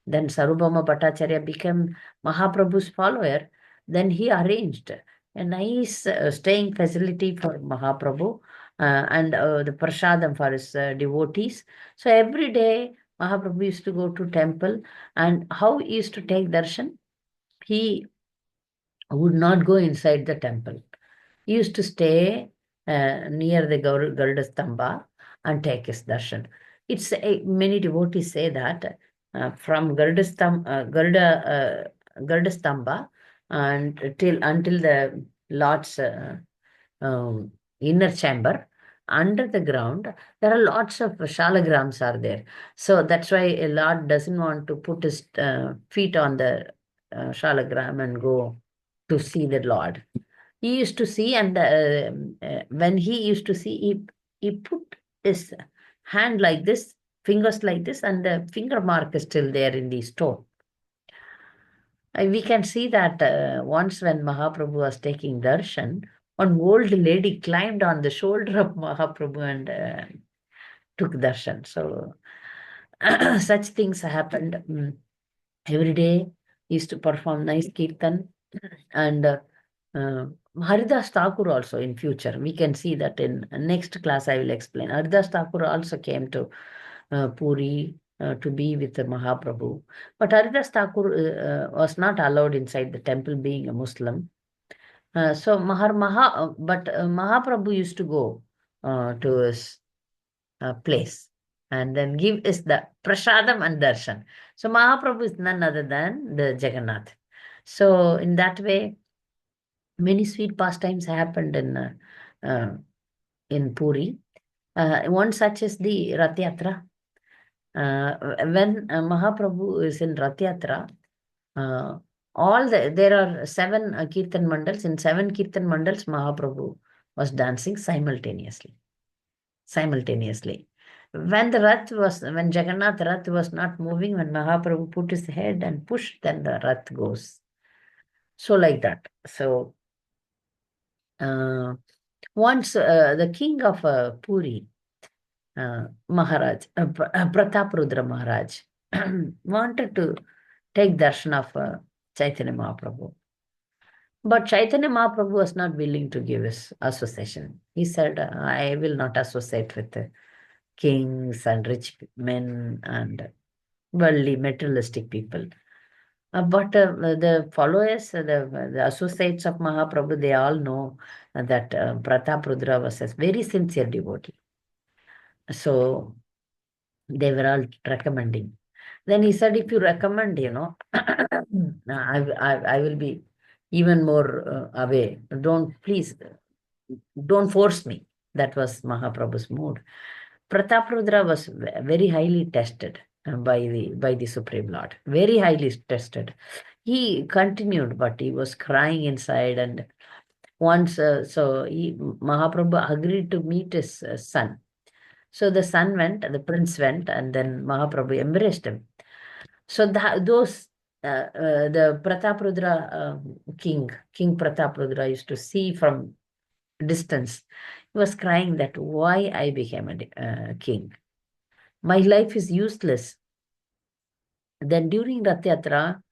Then Sarubhama Bhattacharya became Mahaprabhu's follower. Then he arranged a nice staying facility for Mahaprabhu and the prasadam for his devotees. So every day Mahaprabhu used to go to temple, and how he used to take darshan? He would not go inside the temple. He used to stay near the Garuda Stamba and take his darshan. It's many devotees say that from Garuda Stamba and until the Lord's inner chamber, under the ground, there are lots of shalagrams are there. So that's why a Lord doesn't want to put his feet on the shalagram and go to see the Lord. He used to see, and when he used to see, he put his hand like this, fingers like this, and the finger mark is still there in the stone. We can see that once when Mahaprabhu was taking darshan, one old lady climbed on the shoulder of Mahaprabhu and took darshan. So such things happened. Every day he used to perform nice kirtan. And Haridas Thakur also in future, we can see that in next class I will explain. Haridas Thakur also came to Puri to be with the Mahaprabhu. But Haridas Thakur was not allowed inside the temple being a Muslim. But Mahaprabhu used to go to his place and then give us the prasadam and darshan. So Mahaprabhu is none other than the Jagannath. So in that way, many sweet pastimes happened in Puri. One such is the Rath Yatra. When Mahaprabhu is in Rath Yatra, there are 7 Kirtan Mandals. In 7 Kirtan Mandals, Mahaprabhu was dancing simultaneously. When Jagannath Rath was not moving, when Mahaprabhu put his head and pushed, then the Rath goes. So like that. So once the king of Puri, Maharaj, Prataprudra Maharaj, wanted to take darshan of Chaitanya Mahaprabhu. But Chaitanya Mahaprabhu was not willing to give his association. He said, I will not associate with kings and rich men and worldly materialistic people. But the followers, the associates of Mahaprabhu, they all know that Prataprudra was a very sincere devotee. So they were all recommending. Then he said, if you recommend, I will be even more away. Don't force me. That was Mahaprabhu's mood. Prataprudra was very highly tested by the Supreme Lord. Very highly tested. He continued, but he was crying inside. And once, Mahaprabhu agreed to meet his son. So the son went, the prince went, and then Mahaprabhu embraced him. So the Prataprudra King Prataprudra used to see from distance, he was crying that why I became a king. My life is useless. Then during Rath Yatra,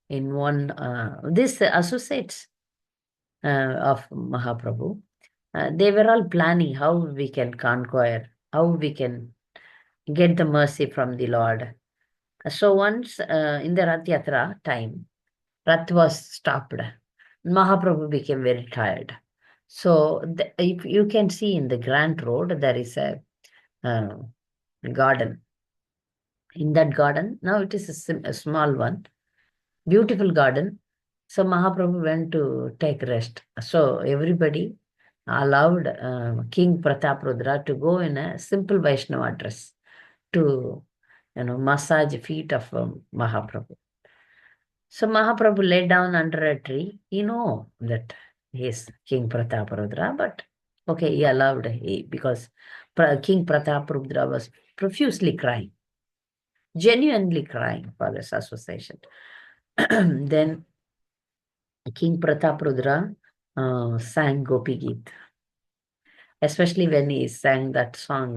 in one, this associates of Mahaprabhu, they were all planning how we can conquer, how we can get the mercy from the Lord. So once in the Rath Yatra time, Rath was stopped. Mahaprabhu became very tired. So if you can see in the Grand Road, there is a garden. In that garden, now it is a small one, beautiful garden. So Mahaprabhu went to take rest. So everybody allowed King Prataprudra to go in a simple Vaishnava dress to, massage feet of Mahaprabhu. So Mahaprabhu lay down under a tree. He know that he is King Prataparudra, but okay, he allowed because King Prataparudra was profusely crying, genuinely crying for this association. Then King Prataparudra sang Gopi Geet, especially when he sang that song,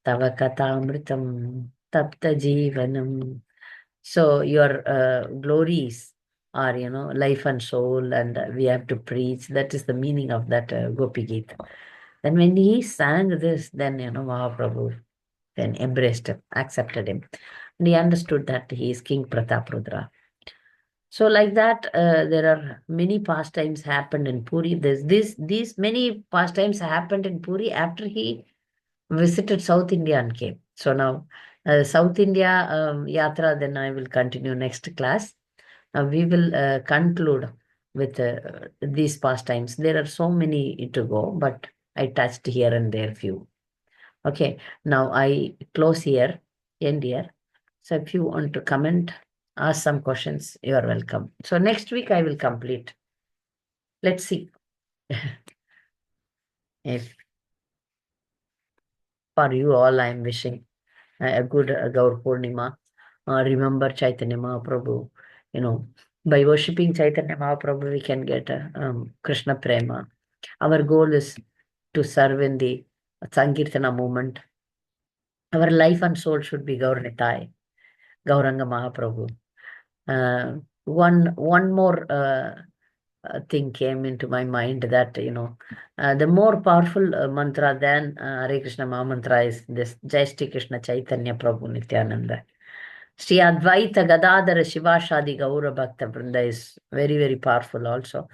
Tava Katamritam Tapta Jeevanam. So your glories are, life and soul, and we have to preach. That is the meaning of that Gopi Geet. Then when he sang this, then, Mahaprabhu then embraced him, accepted him. And he understood that he is King Prataprudra. So like that, there are many pastimes happened in Puri. These many pastimes happened in Puri after he visited South India and came. So now, South India Yatra, then I will continue next class. We will conclude with these pastimes. There are so many to go, but I touched here and there few. Okay, now I close here, end here. So if you want to comment, ask some questions, you are welcome. So next week I will complete. Let's see if for you all I am wishing a good Gaur Purnima. Remember Chaitanya Mahaprabhu. By worshipping Chaitanya Mahaprabhu, we can get Krishna Prema. Our goal is to serve in the Sankirtana movement. Our life and soul should be Gaur Nitai, Gauranga Mahaprabhu. One more thing came into my mind that, the more powerful mantra than Hare Krishna Maha Mantra is this Jai Shri Krishna Chaitanya Prabhu Nityananda. Sri Advaita Gadadhara Shiva Shadi Gaura Bhakta Vrinda is very, very powerful also.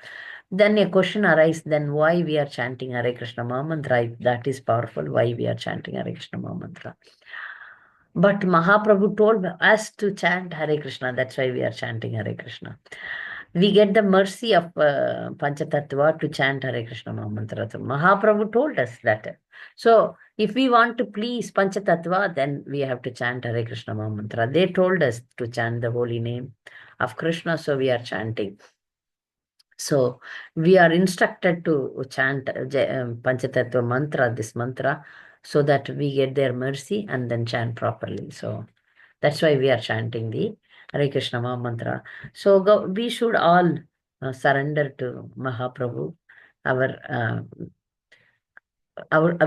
Then a question arises, then why we are chanting Hare Krishna Maha Mantra? If that is powerful, why we are chanting Hare Krishna Maha Mantra? But Mahaprabhu told us to chant Hare Krishna. That's why we are chanting Hare Krishna. We get the mercy of Panchatattva to chant Hare Krishna Maha Mantra. So Mahaprabhu told us that. So if we want to please Panchatattva, then we have to chant Hare Krishna Maha Mantra. They told us to chant the holy name of Krishna, so we are chanting. So we are instructed to chant Panchatattva mantra, this mantra, so that we get their mercy and then chant properly. So that's why we are chanting the Hare Krishna Maha Mantra. So we should all surrender to Mahaprabhu.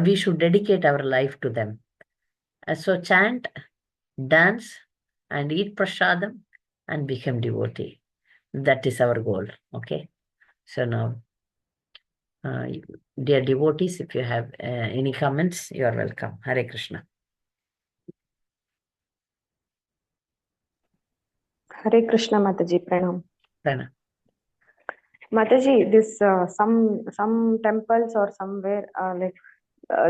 We should dedicate our life to them. So chant, dance, and eat prasadam and become devotee. That is our goal. Okay. So now, dear devotees, if you have any comments, you are welcome. Hare Krishna. Hare Krishna, Mataji, Pranam. Pranam. Mataji, this some temples or somewhere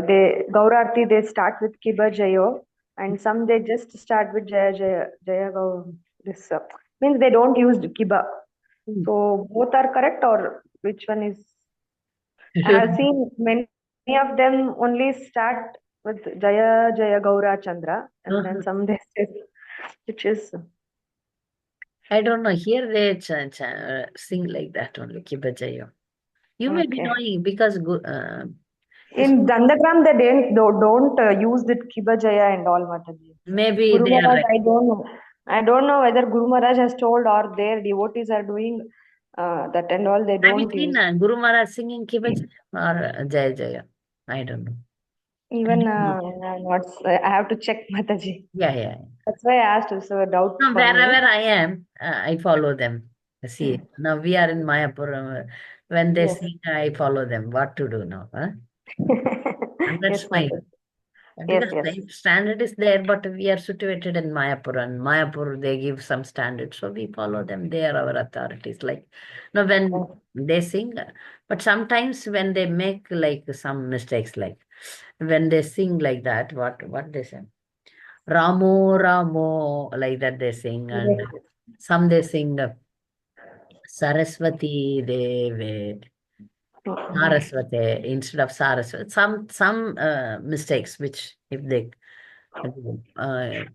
they Gaurarti they start with Kiba Jayo, and some they just start with Jaya Jaya Jaya Gaur. This means they don't use Kiba. So both are correct, or which one is? I have seen many of them only start with Jaya Jaya Gaura Chandra, and then some they say, which is. I don't know. Here they sing like that only, Kiba Jayo. You may be knowing because in Dandagram they don't use the Kiba Jaya and all, Mataji. Maybe Guru they are Maharaj, right. I don't know. I don't know whether Guru Maharaj has told or their devotees are doing. that and all they Have you don't seen use. Guru Maharaj singing Kiva Jaya or Jaya Jaya? I don't know. Even No. I'm not, I have to check, Mataji. Yeah. That's why I asked. It's a doubt No, for me. wherever I am, I follow them. See, now we are in Mayapur. When they Yes. sing, I follow them. What to do now? Huh? And that's Yes, my Mataji. Yes, because yes. life standard is there, but we are situated in Mayapur, and Mayapur they give some standard, so we follow them. They are our authorities. Like now, when they sing, but sometimes when they make like some mistakes, like when they sing like that, what they say, Ramo Ramo, like that they sing, and Yes. some they sing Saraswati Deve. Saraswati instead of Saraswati. Some mistakes which if they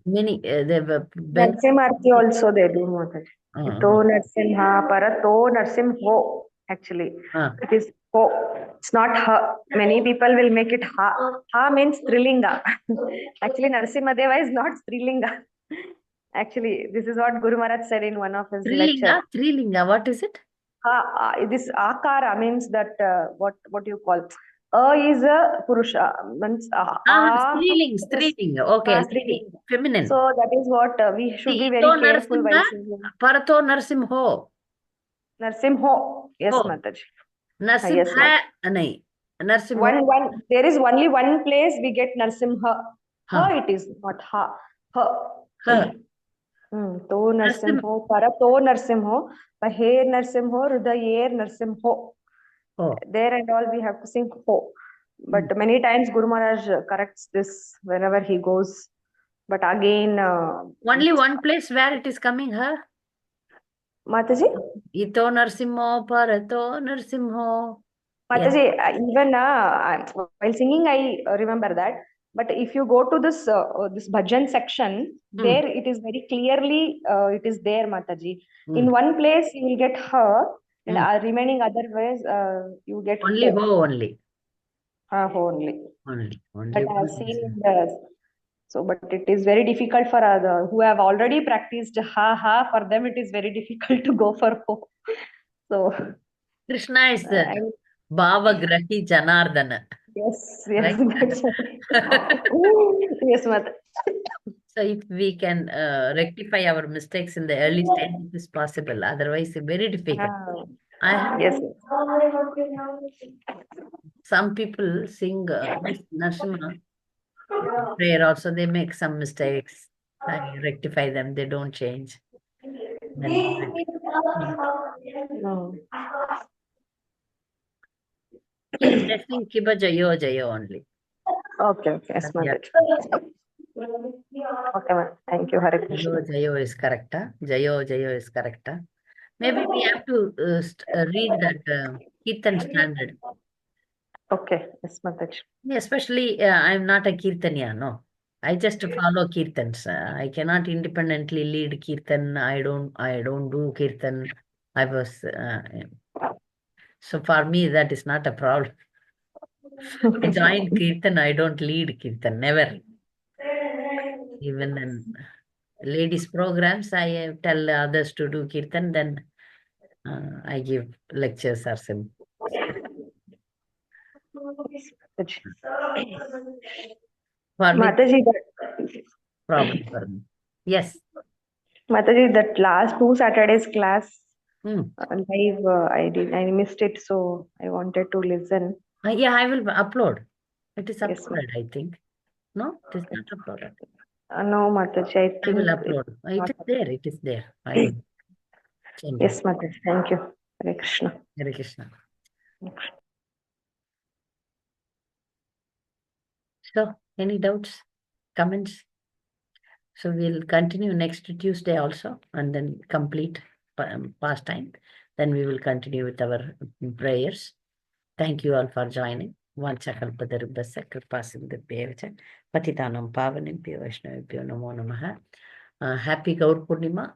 many they were Narsimharti also they do, Mataji. uh, Ito Narsimha, Parato Narsimho. Actually, uh, it is ho. It's not ha. Many people will make it ha. Ha means Strilinga. Actually, Narsimhadeva is not Strilinga. Actually, this is what Guru Maharaj said in one of his lecture. Trilinga, what is it? This akara means that what you call is a purusha means Strilinga, okay, Strilinga. feminine. So that is what we should See, be Ito very careful while Narsimha, singing. Parato Narsimho. Narsimho, yes, Oh, Mataji. Yes, Narsimha, nahi. Narsimho. one. There is only one place we get Narsimha. Huh. It is not ha. Ha. Huh. To Narsim. Narsimho, Parato Narsimho, Pahe Narsimho, Rudayer Narsimho. Oh. There and all we have to sing ho. But many times Guru Maharaj corrects this wherever he goes. But again, Only one place where it is coming, huh? Mataji? Ito Narsimho, Parato Narsimho. Mataji, even while singing, I remember that. But if you go to this bhajan section, there it is very clearly it is there, Mataji. In one place you will get her, and remaining other ways you get Only ho. ho only. Only. Only But I have seen in the but it is very difficult for others who have already practiced ha. For them, it is very difficult to go for ho. So Krishna is the Bhava Grahi Janardana. yes, Right? that's right. Yes, Mata. So if we can rectify our mistakes in the early stage, it is possible. Otherwise, it's very difficult. I have Yes. some people sing this Narsimha prayer also. They make some mistakes. I rectify them. They don't change. Then keep testing Kiba Jayo Jayo only. Okay. Yes, Mata. Okay, ma'am. Thank you, Hare Krishna. Jayo is correct. Jayo is correct. Maybe we have to read that Kirtan standard. Okay, yes, Mataji. Especially, I'm not a Kirtanya, no. I just follow Kirtans. I cannot independently lead Kirtan. I don't do Kirtan. I was, so for me, that is not a problem. I join Kirtan, I don't lead Kirtan, never. Even in ladies' programs, I tell others to do Kirtan, then I give lectures or some. For me, Mataji, problem for me. Yes. Mataji, that last 2 Saturdays class Hmm. live, I missed it, so I wanted to listen. Yeah, I will upload. It is Yes, uploaded, I think. No, it is not uploaded. No, Mataji, I I will think upload. it's not. It is there. I will change it. Yes, Mataji. Thank you. Hare Krishna. Hare Krishna. So, any doubts, comments? So we'll continue next Tuesday also, and then complete pastime. Then we will continue with our prayers. Thank you all for joining. Vanchakalpatarubhasya kripasindhubhyev cha patitanam pavanebhyo vaishnavebhyo namo namaha. Happy Gaur Purnima.